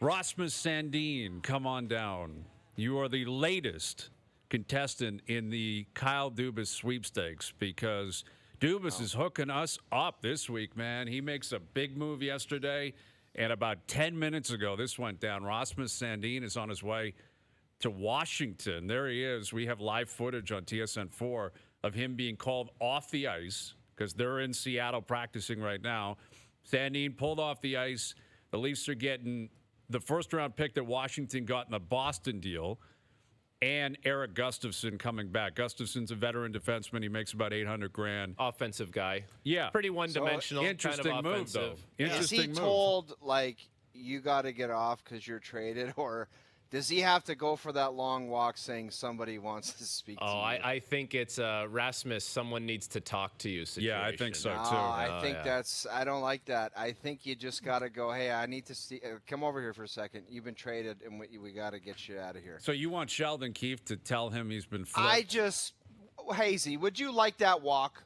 Rasmus Sandin, come on down. You are the latest contestant in the Kyle Dubas sweepstakes because Dubas is hooking us up this week, man. He makes a big move yesterday, and about 10 minutes ago, this went down. Rasmus Sandin is on his way to Washington. There he is. We have live footage on TSN4 of him being called off the ice because they're in Seattle practicing right now. Sandin pulled off the ice. The Leafs are getting the first-round pick that Washington got in the Boston deal, and Erik Gustafsson coming back. Gustafsson's a veteran defenseman. He makes about $800,000. Offensive guy. Yeah. Pretty one-dimensional. Interesting kind of move, though. Is he told, like, you got to get off because you're traded, or does he have to go for that long walk saying somebody wants to speak to you? I think it's Rasmus, someone needs to talk to you situation. Yeah, I think so, too. I think I don't like that. I think you just got to go, hey, I need to see, come over here for a second. You've been traded, and we got to get you out of here. So you want Sheldon Keefe to tell him he's been flipped? Hazy, would you like that walk?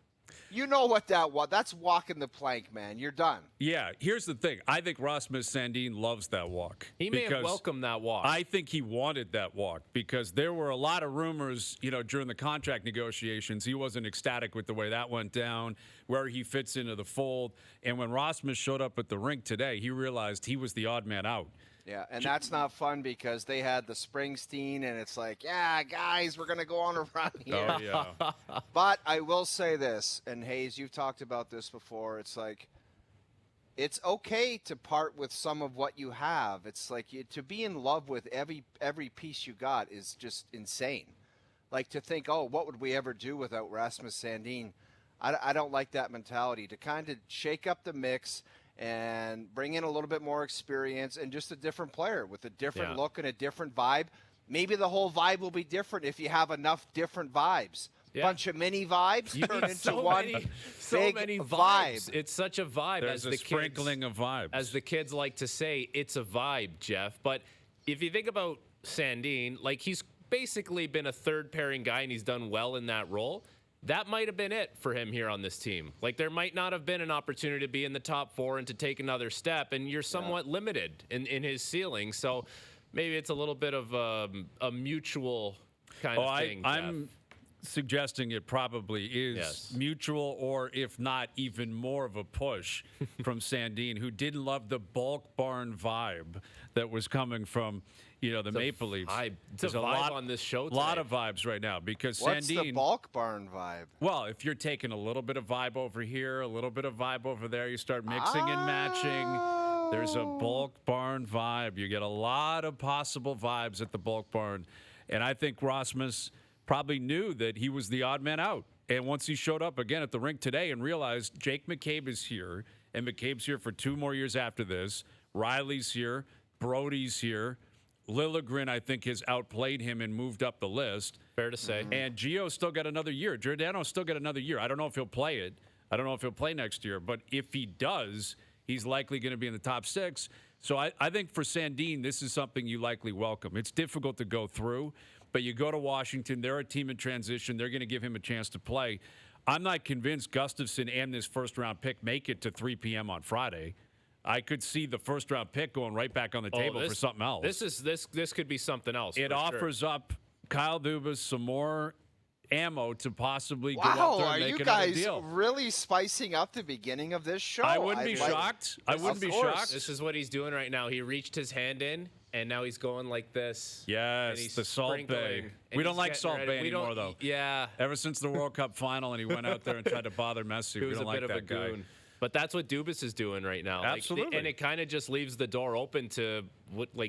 You know what that was. That's walking the plank, man. You're done. Yeah, here's the thing. I think Rasmus Sandin loves that walk. He may have welcomed that walk. I think he wanted that walk because there were a lot of rumors, during the contract negotiations. He wasn't ecstatic with the way that went down, where he fits into the fold. And when Rasmus showed up at the rink today, he realized he was the odd man out. Yeah, and that's not fun because they had the Springsteen, and it's like, yeah, guys, we're going to go on a run here. Oh, yeah. But I will say this, and Hayes, you've talked about this before. It's like, it's okay to part with some of what you have. It's like to be in love with every piece you got is just insane. Like to think, oh, what would we ever do without Rasmus Sandin? I don't like that mentality. To kind of shake up the mix and bring in a little bit more experience and just a different player with a different look and a different vibe. Maybe the whole vibe will be different if you have enough different vibes. Bunch of mini vibes turn into one big vibe. It's such a vibe. There's a sprinkling of vibes. As the kids like to say, it's a vibe, Jeff. But if you think about Sandin, like he's basically been a third pairing guy and he's done well in that role. That might have been it for him here on this team. Like, there might not have been an opportunity to be in the top four and to take another step, and you're somewhat limited in his ceiling. So maybe it's a little bit of a mutual kind of thing. I'm suggesting it probably is mutual, or if not, even more of a push from Sandin, who didn't love the bulk barn vibe that was coming from the Maple Leafs. There's a vibe on this show today. A lot of vibes right now because What's Sandin. the bulk barn vibe? Well, if you're taking a little bit of vibe over here, a little bit of vibe over there, you start mixing and matching. There's a bulk barn vibe. You get a lot of possible vibes at the bulk barn. And I think Rasmus probably knew that he was the odd man out. And once he showed up again at the rink today and realized Jake McCabe is here, and McCabe's here for 2 more years after this, Riley's here, Brody's here, Liljegren, I think, has outplayed him and moved up the list. Fair to say. And Gio's still got another year. Giordano's still got another year. I don't know if he'll play it. I don't know if he'll play next year. But if he does, he's likely going to be in the top 6. So I think for Sandin, this is something you likely welcome. It's difficult to go through, but you go to Washington. They're a team in transition. They're going to give him a chance to play. I'm not convinced Gustafsson and this first-round pick make it to 3 p.m. on Friday. I could see the first-round pick going right back on the table for something else. This could be something else. It offers up Kyle Dubas some more ammo to possibly go up there and make another deal. Are you guys really spicing up the beginning of this show? I wouldn't be shocked. I wouldn't be shocked. This is what he's doing right now. He reached his hand in, and now he's going like this. Yes, the Salt Bay. We don't like Salt Bay anymore, though. Yeah. Ever since the World Cup final and he went out there and tried to bother Messi, we don't like that guy. But that's what Dubas is doing right now. Absolutely. And it kind of just leaves the door open to,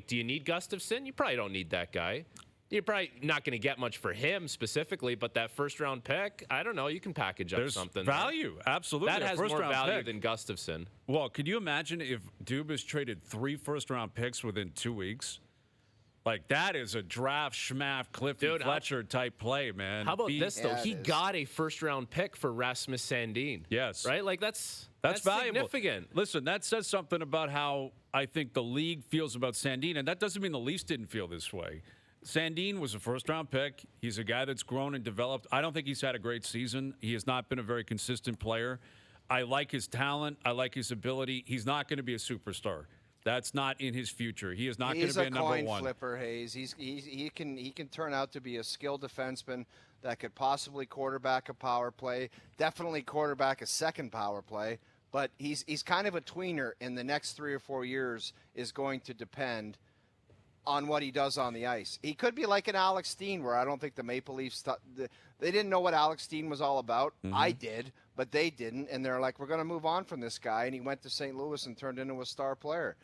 do you need Gustafsson? You probably don't need that guy. You're probably not going to get much for him specifically, but that first-round pick, I don't know. You can package up something. Value, absolutely. That has more value than Gustafsson. Well, could you imagine if Dubas traded 3 first-round picks within 2 weeks? Like, that is a draft schmaff Cliffy Fletcher type play, man. How about this, though? He got a first-round pick for Rasmus Sandin. Yes. Right? Like, that's valuable. Significant. Listen, that says something about how I think the league feels about Sandin, and that doesn't mean the Leafs didn't feel this way. Sandin was a first-round pick. He's a guy that's grown and developed. I don't think he's had a great season. He has not been a very consistent player. I like his talent. I like his ability. He's not going to be a superstar. That's not in his future. He is not going He's to be a a number coin one. flipper, Hayes. He can turn out to be a skilled defenseman that could possibly quarterback a power play, definitely quarterback a second power play. But he's kind of a tweener, and the next 3 or 4 years is going to depend on what he does on the ice. He could be like an Alex Steen, where I don't think the Maple Leafs they didn't know what Alex Steen was all about. I did, but they didn't, and they're like, we're going to move on from this guy, and he went to St. Louis and turned into a star player.